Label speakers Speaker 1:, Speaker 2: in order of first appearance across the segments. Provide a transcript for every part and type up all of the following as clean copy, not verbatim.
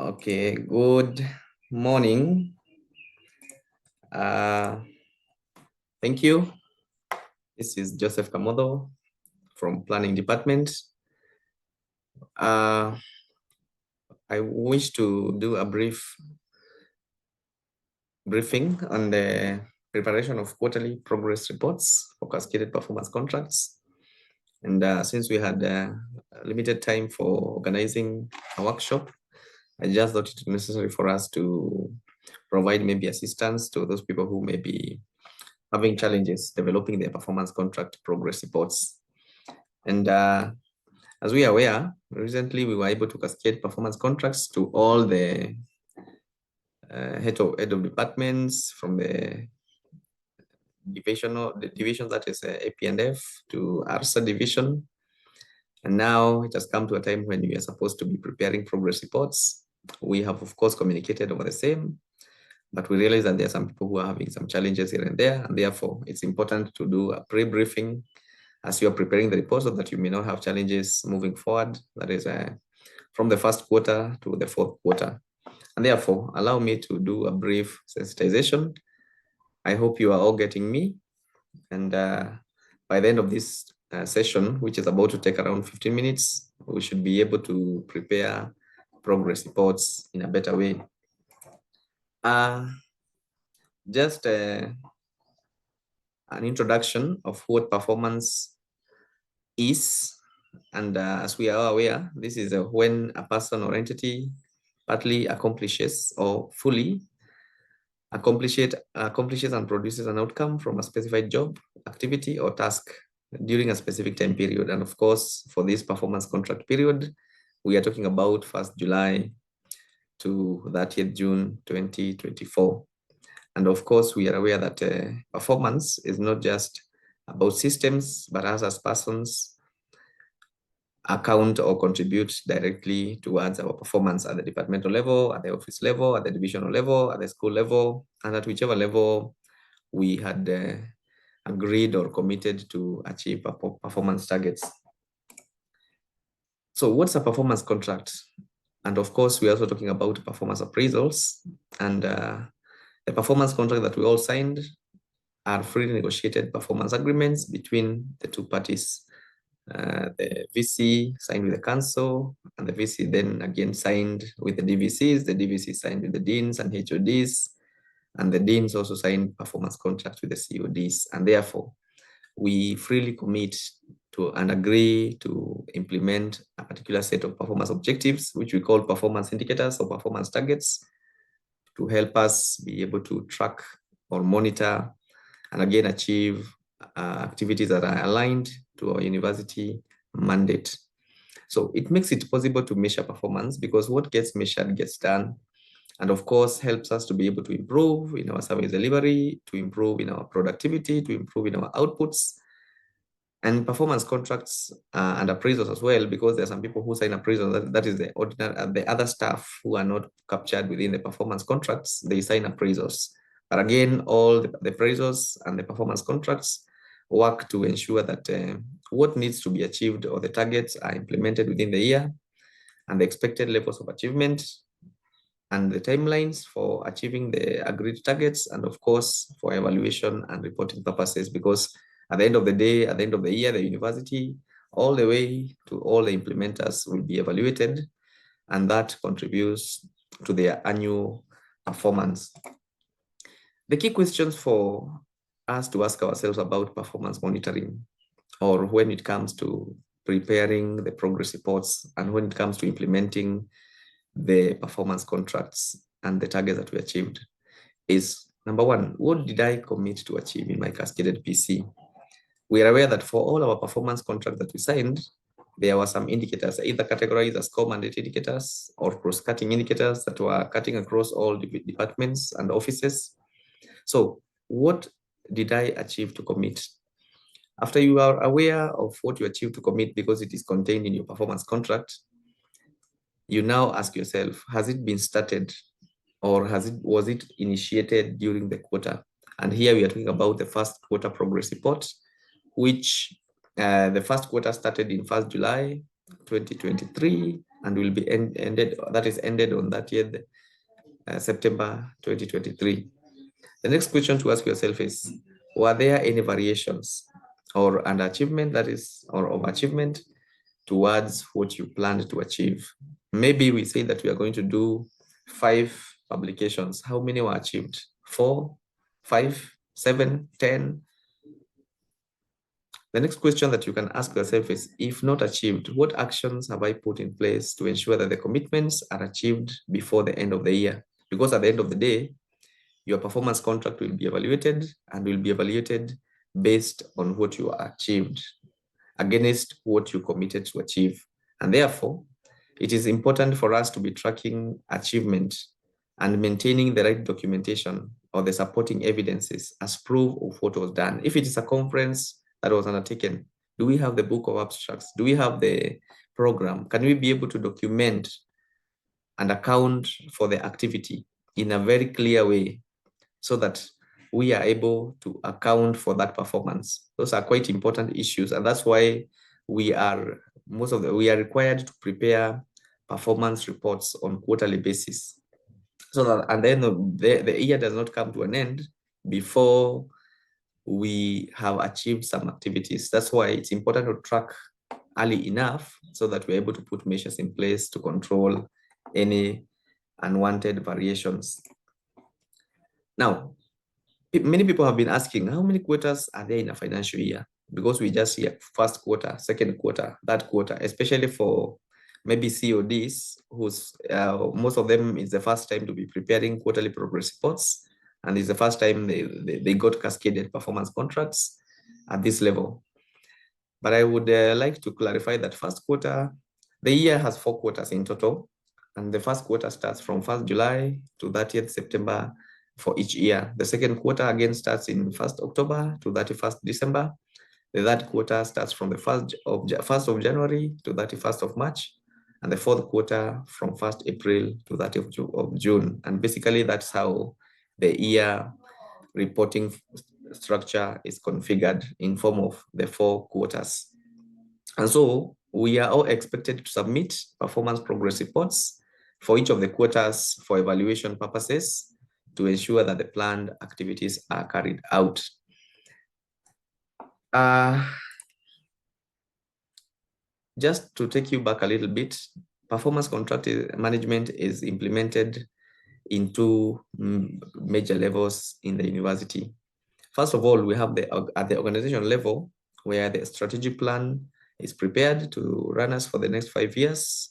Speaker 1: Okay, good morning. Thank you. This is Joseph Kamodo from Planning Department. I wish to do a briefing on the preparation of quarterly progress reports for cascaded performance contracts. And since we had limited time for organizing a workshop, I just thought it necessary for us to provide maybe assistance to those people who may be having challenges developing their performance contract progress reports. And as we are aware, recently we were able to cascade performance contracts to all the head of departments from the division that is AP&F to ARSA division. And now it has come to a time when we are supposed to be preparing progress reports. We have, of course, communicated over the same, but we realize that there are some people who are having some challenges here and there, and therefore it's important to do a pre-briefing as you are preparing the report so that you may not have challenges moving forward. That is from the first quarter to the fourth quarter. And therefore, allow me to do a brief sensitization. I hope you are all getting me. And by the end of this session, which is about to take around 15 minutes, we should be able to prepare progress reports in a better way. Just an introduction of what performance is. And as we are aware, this is when a person or entity partly accomplishes or fully accomplishes and produces an outcome from a specified job, activity, or task during a specific time period. And of course, for this performance contract period, we are talking about 1st July to 30th June 2024. And of course, we are aware that performance is not just about systems, but us as persons account or contribute directly towards our performance at the departmental level, at the office level, at the divisional level, at the school level, and at whichever level we had agreed or committed to achieve performance targets. So what's a performance contract? And of course, we're also talking about performance appraisals. And the performance contract that we all signed are freely negotiated performance agreements between the two parties. The VC signed with the council, and the VC then again signed with the DVCs. The DVC signed with the deans and HODs, and the deans also signed performance contracts with the CODs. And therefore, we freely commit to and agree to implement a particular set of performance objectives, which we call performance indicators or performance targets, to help us be able to track or monitor and again achieve activities that are aligned to our university mandate. So it makes it possible to measure performance because what gets measured gets done. And of course, helps us to be able to improve in our service delivery, to improve in our productivity, to improve in our outputs. And performance contracts and appraisals as well, because there are some people who sign appraisals, that is the ordinary, the other staff who are not captured within the performance contracts, they sign appraisals. But again, all the appraisals and the performance contracts work to ensure that what needs to be achieved or the targets are implemented within the year, and the expected levels of achievement, and the timelines for achieving the agreed targets, and of course, for evaluation and reporting purposes, because at the end of the day, at the end of the year, the university, all the way to all the implementers will be evaluated, and that contributes to their annual performance. The key questions for us to ask ourselves about performance monitoring, or when it comes to preparing the progress reports and when it comes to implementing the performance contracts and the targets that we achieved, is number one, what did I commit to achieve in my cascaded PC? We are aware that for all our performance contracts that we signed, there were some indicators, either categorized as core mandate indicators or cross-cutting indicators that were cutting across all departments and offices. So what did I achieve to commit? After you are aware of what you achieved to commit because it is contained in your performance contract, you now ask yourself, has it been started or was it initiated during the quarter? And here we are talking about the first quarter progress report, which the first quarter started in 1st July 2023 and will be ended on 30th September 2023. The next question to ask yourself is, were there any variations or underachievement, that is, or overachievement towards what you planned to achieve? Maybe we say that we are going to do 5 publications. How many were achieved? 4, 5, 7, 10? The next question that you can ask yourself is, if not achieved, what actions have I put in place to ensure that the commitments are achieved before the end of the year? Because at the end of the day, your performance contract will be evaluated and will be evaluated based on what you achieved against what you committed to achieve. And therefore, it is important for us to be tracking achievement and maintaining the right documentation or the supporting evidences as proof of what was done. If it is a conference that was undertaken, do we have the book of abstracts? Do we have the program? Can we be able to document and account for the activity in a very clear way so that we are able to account for that performance? Those are quite important issues, and that's why we are required to prepare performance reports on quarterly basis, so that at the end of the year does not come to an end before we have achieved some activities. That's why it's important to track early enough so that we're able to put measures in place to control any unwanted variations. Now, many people have been asking, how many quarters are there in a financial year? Because we just see first quarter, second quarter, third quarter, especially for maybe CODs, whose most of them is the first time to be preparing quarterly progress reports, and it's the first time they got cascaded performance contracts at this level. But I would like to clarify that first quarter, the year has 4 quarters in total, and the first quarter starts from 1st July to 30th September for each year. The second quarter again starts in 1st October to 31st December. The third quarter starts from the 1st of January to 31st of March, and the fourth quarter from 1st April to 30th of June. And basically that's how the year reporting structure is configured in form of the 4 quarters. And so we are all expected to submit performance progress reports for each of the quarters for evaluation purposes to ensure that the planned activities are carried out. Just to take you back a little bit, performance contract management is implemented in 2 major levels in the university. First of all, we have at the organization level, where the strategic plan is prepared to run us for the next 5 years.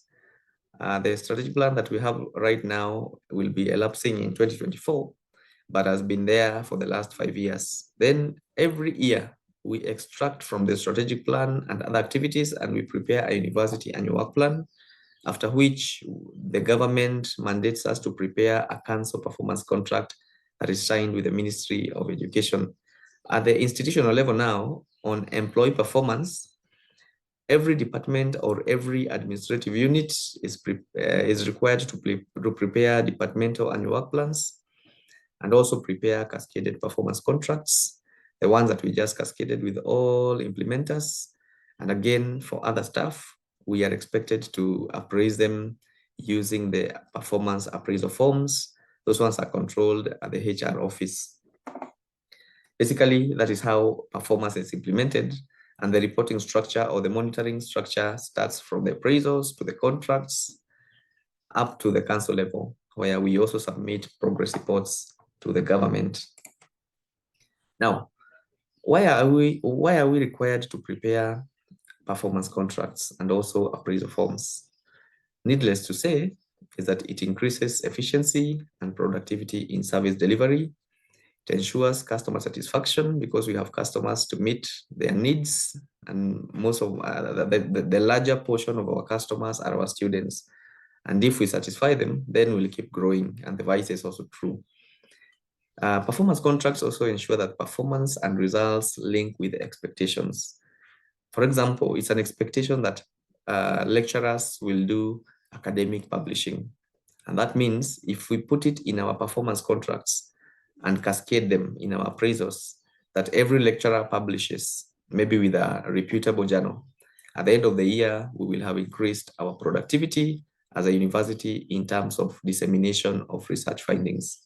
Speaker 1: The strategic plan that we have right now will be elapsing in 2024, but has been there for the last 5 years. Then every year, we extract from the strategic plan and other activities, and we prepare a university annual work plan, after which the government mandates us to prepare a council performance contract that is signed with the Ministry of Education. At the institutional level now, on employee performance, every department or every administrative unit is required to prepare departmental annual work plans and also prepare cascaded performance contracts, the ones that we just cascaded with all implementers. And again, for other staff, we are expected to appraise them using the performance appraisal forms. Those ones are controlled at the HR office. Basically, that is how performance is implemented, and the reporting structure or the monitoring structure starts from the appraisals to the contracts up to the council level, where we also submit progress reports to the government. Now, why are we required to prepare performance contracts and also appraisal forms? Needless to say is that it increases efficiency and productivity in service delivery. It ensures customer satisfaction because we have customers to meet their needs, and most of the larger portion of our customers are our students. And if we satisfy them, then we'll keep growing, and the vice is also true. Performance contracts also ensure that performance and results link with expectations. For example, it's an expectation that lecturers will do academic publishing. And that means if we put it in our performance contracts and cascade them in our appraisals, that every lecturer publishes, maybe with a reputable journal, At the end of the year, we will have increased our productivity as a university in terms of dissemination of research findings.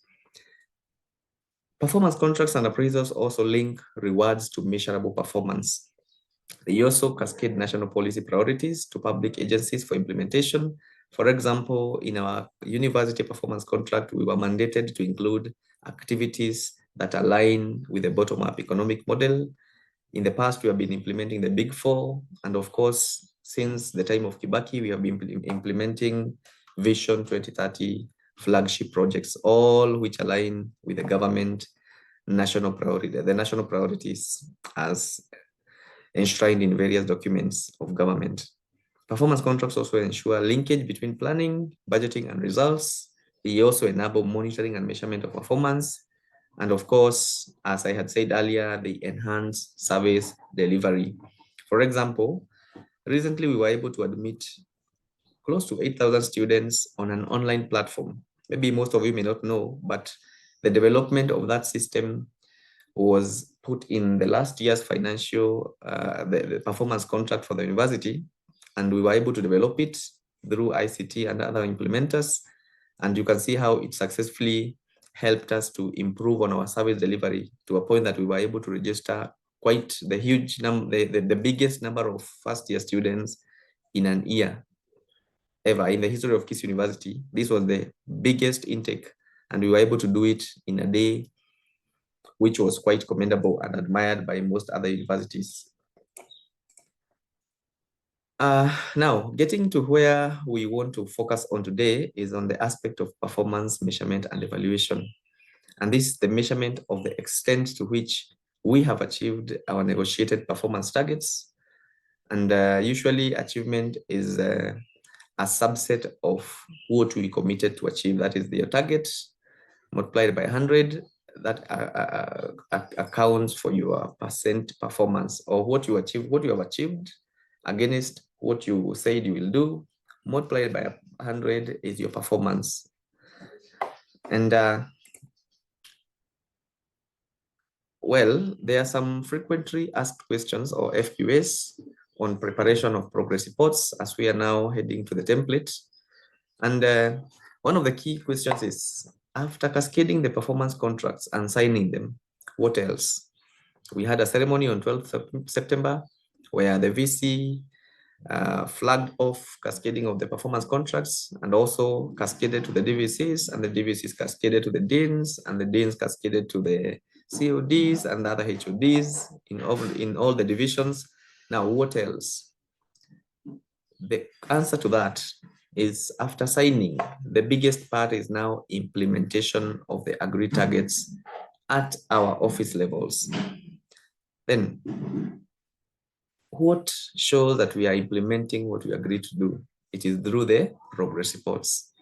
Speaker 1: Performance contracts and appraisals also link rewards to measurable performance. They also cascade national policy priorities to public agencies for implementation. For example, in our university performance contract, we were mandated to include activities that align with the bottom-up economic model. In the past, we have been implementing the Big Four. And of course, since the time of Kibaki, we have been implementing Vision 2030 flagship projects, all which align with the government national priorities as enshrined in various documents of government. Performance contracts also ensure linkage between planning, budgeting, and results. They also enable monitoring and measurement of performance. And of course, as I had said earlier, they enhance service delivery. For example, recently we were able to admit close to 8,000 students on an online platform. Maybe most of you may not know, but the development of that system was put in the last year's financial, the performance contract for the university, and we were able to develop it through ICT and other implementers. And you can see how it successfully helped us to improve on our service delivery to a point that we were able to register quite the huge number, the biggest number of first-year students in an year ever in the history of KISS University. This was the biggest intake, and we were able to do it in a day, which was quite commendable and admired by most other universities. Now, getting to where we want to focus on today is on the aspect of performance measurement and evaluation. And this is the measurement of the extent to which we have achieved our negotiated performance targets. And usually achievement is a subset of what we committed to achieve. That is the target multiplied by 100. That accounts for your percent performance, or what you have achieved against what you said you will do, multiplied by 100 is your performance. And well, there are some frequently asked questions, or FQAs, on preparation of progress reports as we are now heading to the template. And one of the key questions is, after cascading the performance contracts and signing them, what else? We had a ceremony on 12th September where the VC flagged off cascading of the performance contracts and also cascaded to the DVCs, and the DVCs cascaded to the deans, and the deans cascaded to the CODs and the other HODs in all the divisions. Now, what else? The answer to that is, after signing, the biggest part is now implementation of the agreed targets at our office levels. Then, what shows that we are implementing what we agreed to do? It is through the progress reports.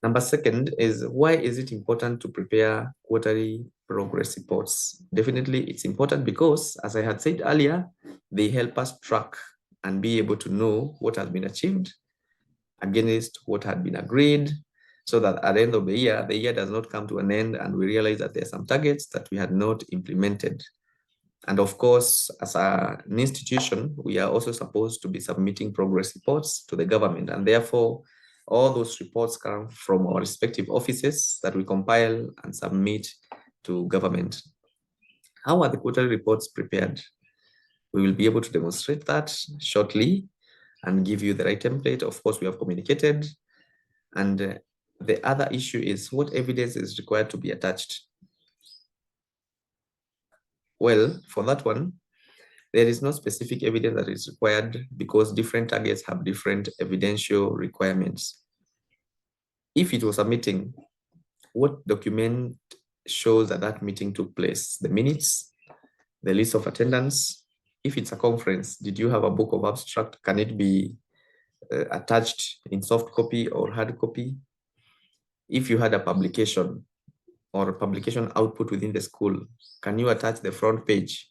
Speaker 1: Number second is, why is it important to prepare quarterly progress reports? Definitely, it's important because, as I had said earlier, they help us track and be able to know what has been achieved against what had been agreed, so that at the end of the year does not come to an end and we realize that there are some targets that we had not implemented. And of course, as an institution, we are also supposed to be submitting progress reports to the government, and therefore all those reports come from our respective offices that we compile and submit to government. How are the quarterly reports prepared? We will be able to demonstrate that shortly and give you the right template. Of course, we have communicated. And the other issue is, what evidence is required to be attached? Well, for that one, there is no specific evidence that is required because different targets have different evidential requirements. If it was a meeting, what document shows that that meeting took place? The minutes, the list of attendance. If it's a conference, did you have a book of abstract? Can it be attached in soft copy or hard copy? If you had a publication or a publication output within the school, can you attach the front page?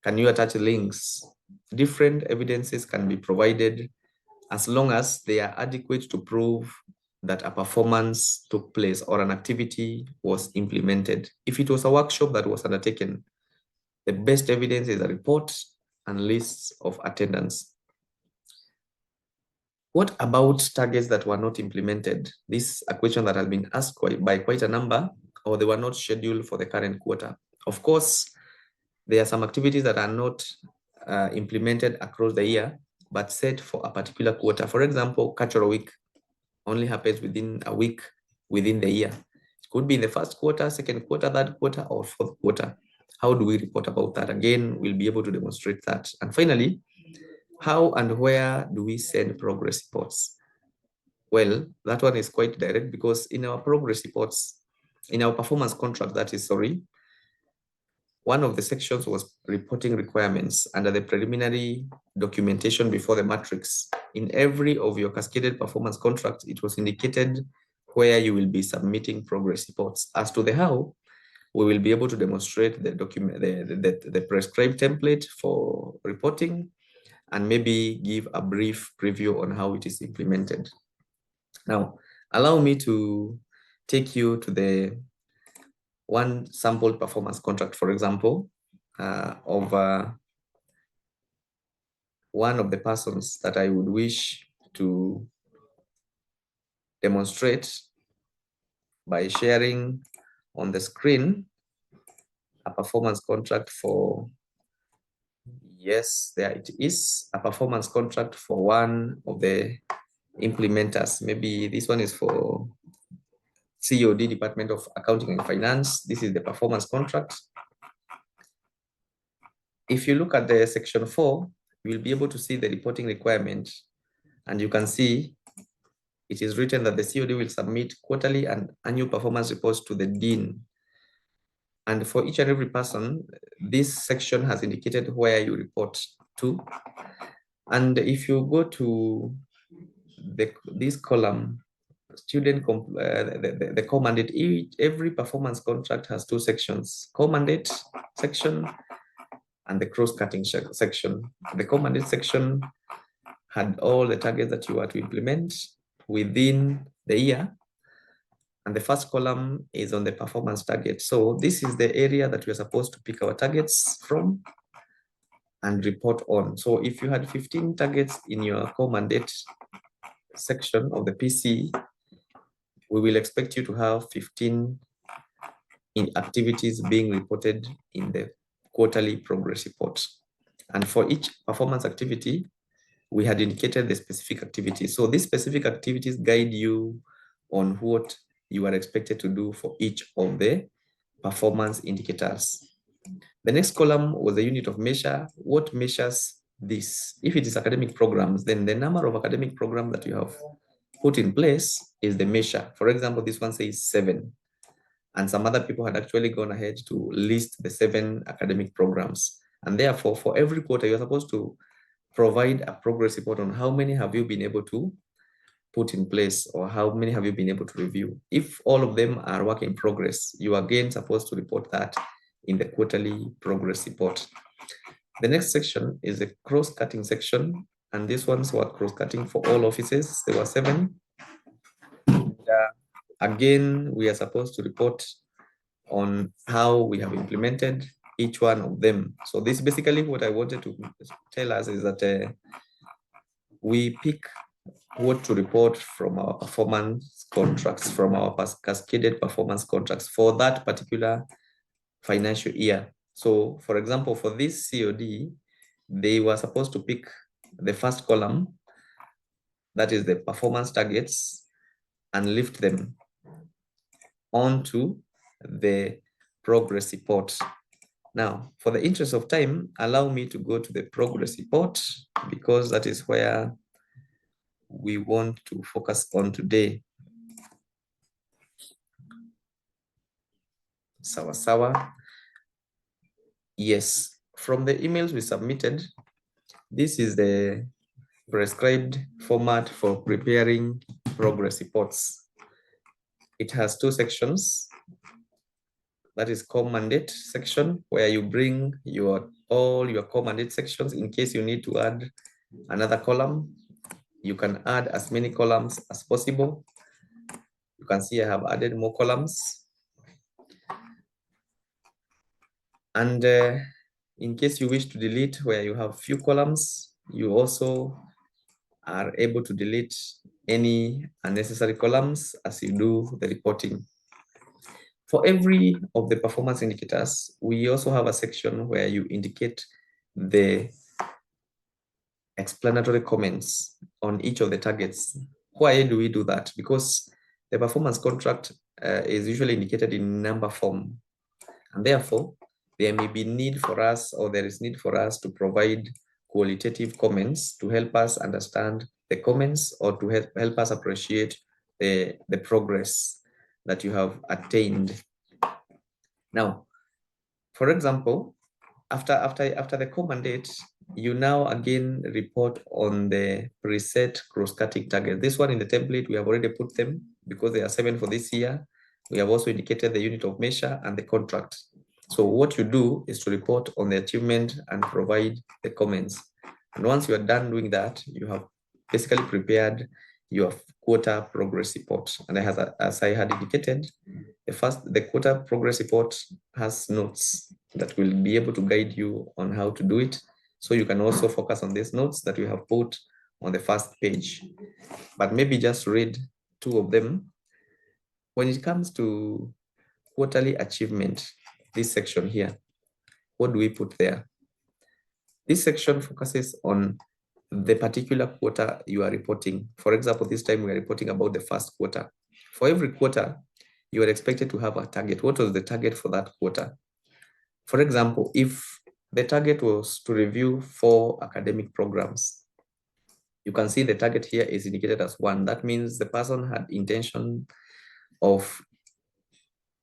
Speaker 1: Can you attach links? Different evidences can be provided as long as they are adequate to prove that a performance took place or an activity was implemented. If it was a workshop that was undertaken, the best evidence is a report and lists of attendance. What about targets that were not implemented? This is a question that has been asked by quite a number, or they were not scheduled for the current quarter. Of course, there are some activities that are not implemented across the year, but set for a particular quarter. For example, cultural week only happens within a week within the year. It could be in the first quarter, second quarter, third quarter, or fourth quarter. How do we report about that? Again, we'll be able to demonstrate that. And finally, how and where do we send progress reports? Well, that one is quite direct, because in our progress reports, in our performance contract, one of the sections was reporting requirements under the preliminary documentation before the matrix. In every of your cascaded performance contracts, it was indicated where you will be submitting progress reports. As to the how, we will be able to demonstrate the prescribed template for reporting, and maybe give a brief preview on how it is implemented. Now, allow me to take you to the one sample performance contract, for example, of one of the persons that I would wish to demonstrate by sharing on the screen a performance contract for, yes, there it is, a performance contract for one of the implementers. Maybe this one is for COD, Department of Accounting and Finance. This is the performance contract. If you look at the section 4, you will be able to see the reporting requirement, and you can see it is written that the COD will submit quarterly and annual performance reports to the dean. And for each and every person, this section has indicated where you report to. And if you go to this column, the core mandate, every performance contract has two sections: core mandate section and the cross-cutting section. The core mandate section had all the targets that you are to implement within the year, and the first column is on the performance target. So this is the area that we are supposed to pick our targets from and report on. So if you had 15 targets in your core mandate section of the PC, we will expect you to have 15 activities being reported in the quarterly progress report. And for each performance activity, we had indicated the specific activities. So these specific activities guide you on what you are expected to do for each of the performance indicators. The next column was the unit of measure. What measures this? If it is academic programs, then the number of academic programs that you have put in place is the measure. For example, this one says 7. And some other people had actually gone ahead to list the 7 academic programs. And therefore, for every quarter, you're supposed to provide a progress report on how many have you been able to put in place, or how many have you been able to review. If all of them are work in progress, you are again supposed to report that in the quarterly progress report. The next section is the cross-cutting section, and these ones were cross-cutting for all offices. There were 7. Again, we are supposed to report on how we have implemented each one of them. So this basically what I wanted to tell us is that we pick what to report from our performance contracts, from our cascaded performance contracts for that particular financial year. So for example, for this COD, they were supposed to pick the first column, that is the performance targets, and lift them onto the progress report. Now, for the interest of time, allow me to go to the progress report, because that is where we want to focus on today. Sawa. Yes, from the emails we submitted, this is the prescribed format for preparing progress reports. It has 2 sections. That is core mandate section, where you bring all your core mandate sections. In case you need to add another column, you can add as many columns as possible. You can see I have added more columns. And In case you wish to delete where you have few columns, you also are able to delete any unnecessary columns as you do the reporting. For every of the performance indicators, we also have a section where you indicate the explanatory comments on each of the targets. Why do we do that? Because the performance contract is usually indicated in number form, and therefore there may be need for us, or there is need for us to provide qualitative comments to help us understand the comments, or to help us appreciate the progress that you have attained. Now, for example, after the comment date, you now again report on the preset cross-cutting target. This one in the template, we have already put them because there are 7 for this year. We have also indicated the unit of measure and the contract. So what you do is to report on the achievement and provide the comments. And once you are done doing that, you have basically prepared your quarter progress report. And as I had indicated, the quarter progress report has notes that will be able to guide you on how to do it. So you can also focus on these notes that we have put on the first page, but maybe just read 2 of them. When it comes to quarterly achievement, this section here, what do we put there? This section focuses on the particular quarter you are reporting. For example, this time we are reporting about the first quarter. For every quarter, you are expected to have a target. What was the target for that quarter? For example, if the target was to review 4 academic programs, you can see the target here is indicated as 1. That means the person had intention of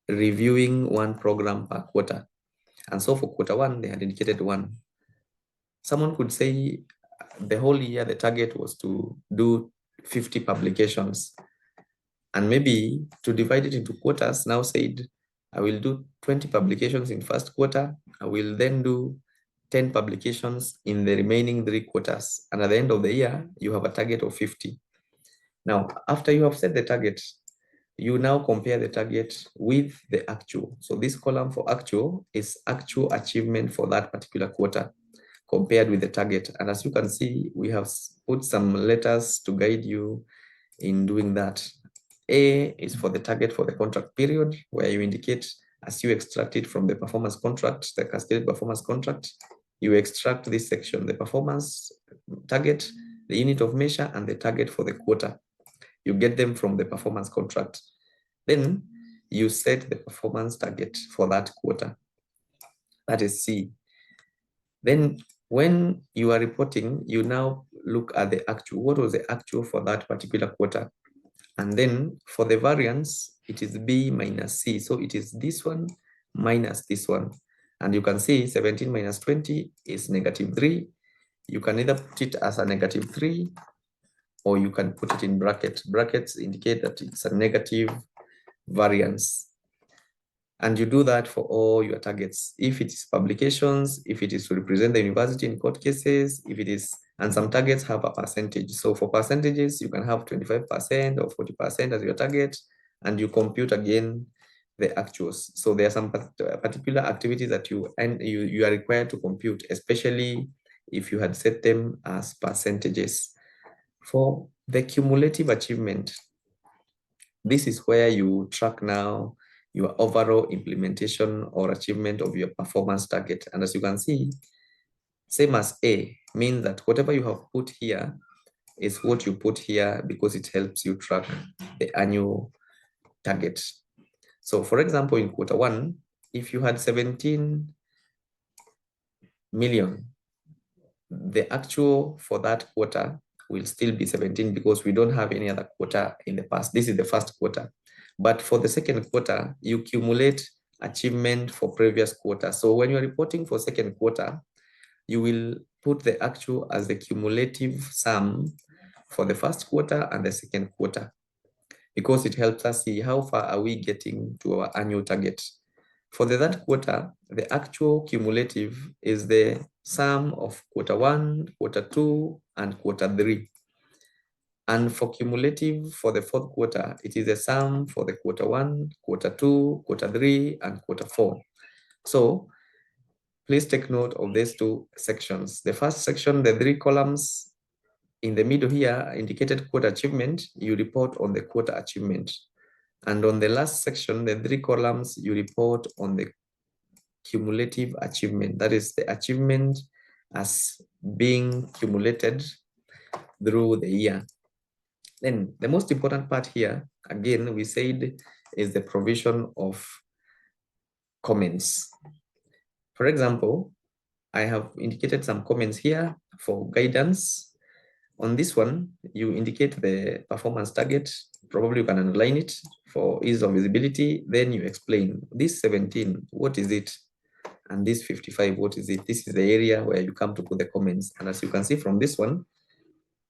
Speaker 1: reviewing 1 program per quarter. And so for quarter 1, they had indicated 1. Someone could say the whole year, the target was to do 50 publications. And maybe to divide it into quarters, now said, I will do 20 publications in first quarter. I will then do 10 publications in the remaining 3 quarters. And at the end of the year, you have a target of 50. Now, after you have set the target, you now compare the target with the actual. So this column for actual is actual achievement for that particular quarter compared with the target. And as you can see, we have put some letters to guide you in doing that. A is for the target for the contract period, where you indicate, as you extract it from the performance contract, the cascaded performance contract, you extract this section, the performance target, the unit of measure, and the target for the quarter. You get them from the performance contract. Then you set the performance target for that quarter. That is C. Then when you are reporting, you now look at the actual. What was the actual for that particular quarter? And then for the variance, it is B minus C. So it is this one minus this one. And you can see 17 minus 20 is -3. You can either put it as a -3, or you can put it in brackets. Brackets indicate that it's a negative variance. And you do that for all your targets. If it is publications, if it is to represent the university in court cases, if it is, and some targets have a percentage. So for percentages, you can have 25% or 40% as your target, and you compute again the actuals. So there are some particular activities that you are required to compute, especially if you had set them as percentages. For the cumulative achievement, this is where you track now your overall implementation or achievement of your performance target. And as you can see, same as A, means that whatever you have put here is what you put here, because it helps you track the annual target. So for example, in quarter 1, if you had 17 million, the actual for that quarter will still be 17, because we don't have any other quarter in the past. This is the first quarter. But for the second quarter, you cumulate achievement for previous quarter. So when you're reporting for second quarter, you will put the actual as the cumulative sum for the first quarter and the second quarter, because it helps us see how far are we getting to our annual target. For the third quarter, the actual cumulative is the sum of quarter 1, quarter 2, and quarter 3. And for cumulative for the fourth quarter, it is the sum for the quarter 1, quarter 2, quarter 3, and quarter 4. So Please take note of these two sections. The first section, the 3 columns in the middle here, indicated quota achievement, you report on the quota achievement. And on the last section, the 3 columns, you report on the cumulative achievement. That is the achievement as being cumulated through the year. Then the most important part here, again, we said, is the provision of comments. For example, I have indicated some comments here for guidance. On this one, you indicate the performance target. Probably you can underline it for ease of visibility. Then you explain this 17, what is it? And this 55, what is it? This is the area where you come to put the comments. And as you can see from this one,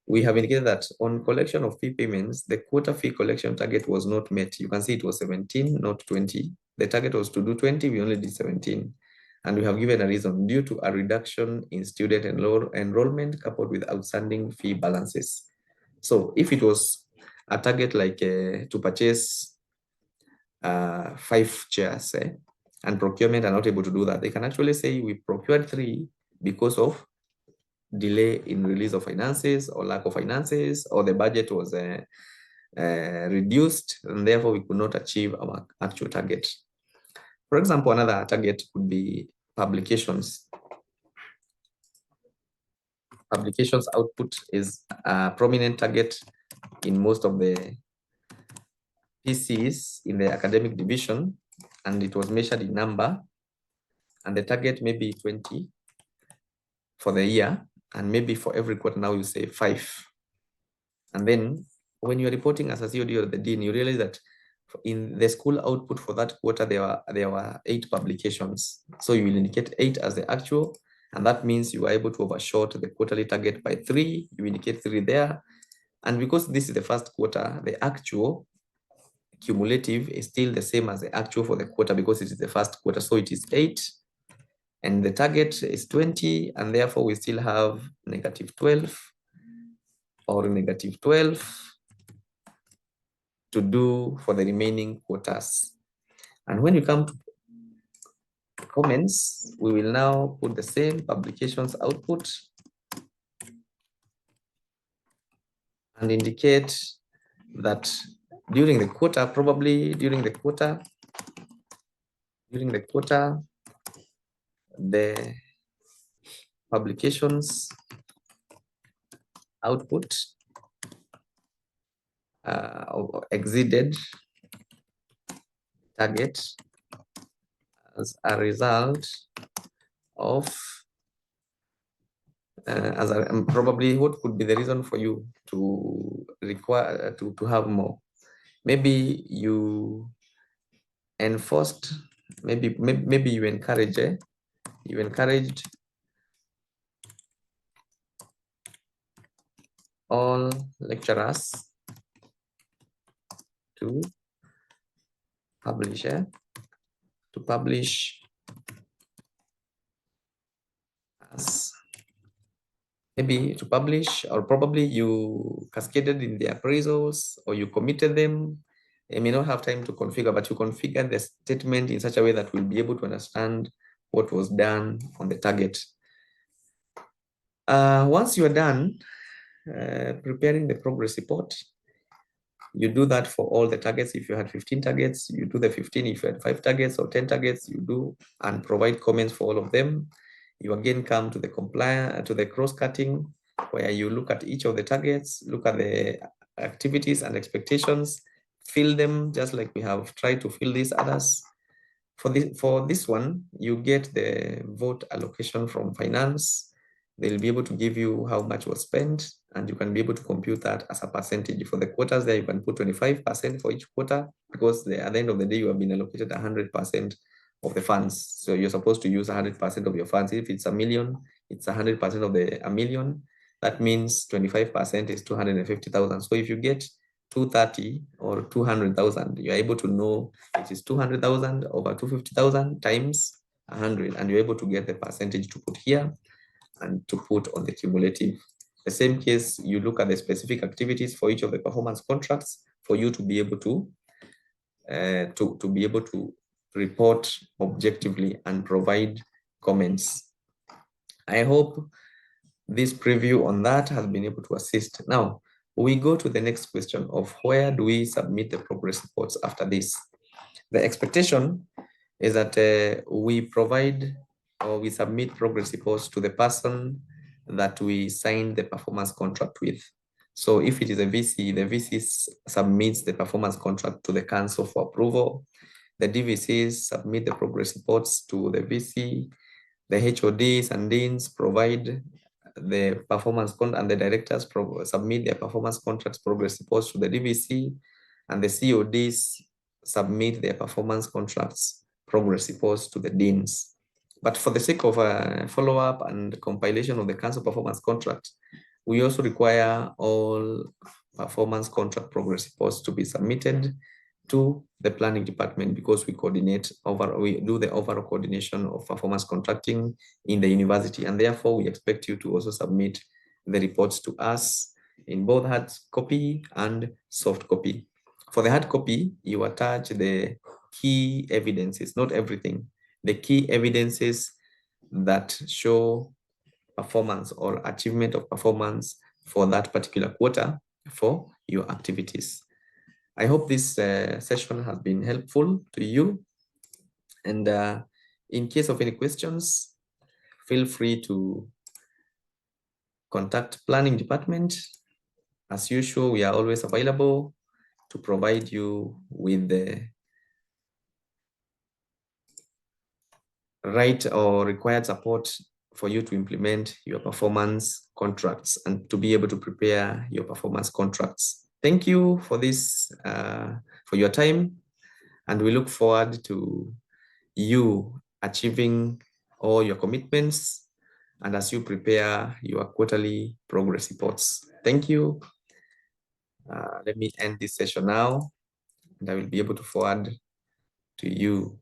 Speaker 1: we have indicated that on collection of fee payments, the quota fee collection target was not met. You can see it was 17, not 20. The target was to do 20, we only did 17. And we have given a reason, due to a reduction in student enrollment coupled with outstanding fee balances. So if it was a target like to purchase 5 chairs and procurement are not able to do that, they can actually say we procured 3 because of delay in release of finances or lack of finances, or the budget was reduced and therefore we could not achieve our actual target. For example, another target could be publications. Publications output is a prominent target in most of the PCs in the academic division, and it was measured in number, and the target may be 20 for the year, and maybe for every quarter now you say 5. And then when you're reporting as a COD or the dean, you realize that in the school output for that quarter, there were 8 publications. So you will indicate 8 as the actual, and that means you are able to overshot the quarterly target by 3. You indicate 3 there. And because this is the first quarter, the actual cumulative is still the same as the actual for the quarter because it is the first quarter. So it is 8, and the target is 20, and therefore we still have -12 or -12 to do for the remaining quarters. And when you come to comments, we will now put the same publications output and indicate that during the quarter, probably during the quarter, the publications output exceeded target as a result of probably what could be the reason for you to require to have more. Maybe you enforced, maybe you encourage you encouraged all lecturers to publish as maybe to publish, or probably you cascaded in the appraisals, or you committed them. You may not have time to configure, but you configure the statement in such a way that we'll be able to understand what was done on the target. Once you are done preparing the progress report, you do that for all the targets. If you had 15 targets, you do the 15. If you had 5 targets or 10 targets, you do and provide comments for all of them. You again come to the cross-cutting, where you look at each of the targets, look at the activities and expectations, fill them just like we have tried to fill these others. For this one, you get the vote allocation from finance. They'll be able to give you how much was spent, and you can be able to compute that as a percentage. For the quarters there, you can put 25% for each quarter, because at the end of the day, you have been allocated 100% of the funds. So you're supposed to use 100% of your funds. If it's $1 million, it's 100% of the $1 million. That means 25% is 250,000. So if you get 230 or 200,000, you're able to know it is 200,000 over 250,000 times 100, and you're able to get the percentage to put here and to put on the cumulative. The same case, you look at the specific activities for each of the performance contracts for you to be able to report objectively and provide comments. I hope this preview on that has been able to assist. Now, we go to the next question of where do we submit the progress reports after this? The expectation is that we provide or we submit progress reports to the person that we signed the performance contract with. So if it is a VC, the VC submits the performance contract to the council for approval. The DVCs submit the progress reports to the VC. The HODs and deans provide the performance contract, and the directors submit their performance contracts progress reports to the DVC, and the CODs submit their performance contracts progress reports to the deans. But for the sake of follow-up and compilation of the council performance contract, we also require all performance contract progress reports to be submitted to the planning department, because we do the overall coordination of performance contracting in the university, and therefore we expect you to also submit the reports to us in both hard copy and soft copy. For the hard copy, you attach the key evidences, not everything, the key evidences that show performance or achievement of performance for that particular quarter for your activities. I hope this session has been helpful to you. And in case of any questions, feel free to contact planning department. As usual, we are always available to provide you with the right or required support for you to implement your performance contracts and to be able to prepare your performance contracts. Thank you for this, for your time, and we look forward to you achieving all your commitments and as you prepare your quarterly progress reports. Thank you. Let me end this session now, and I will be able to forward to you.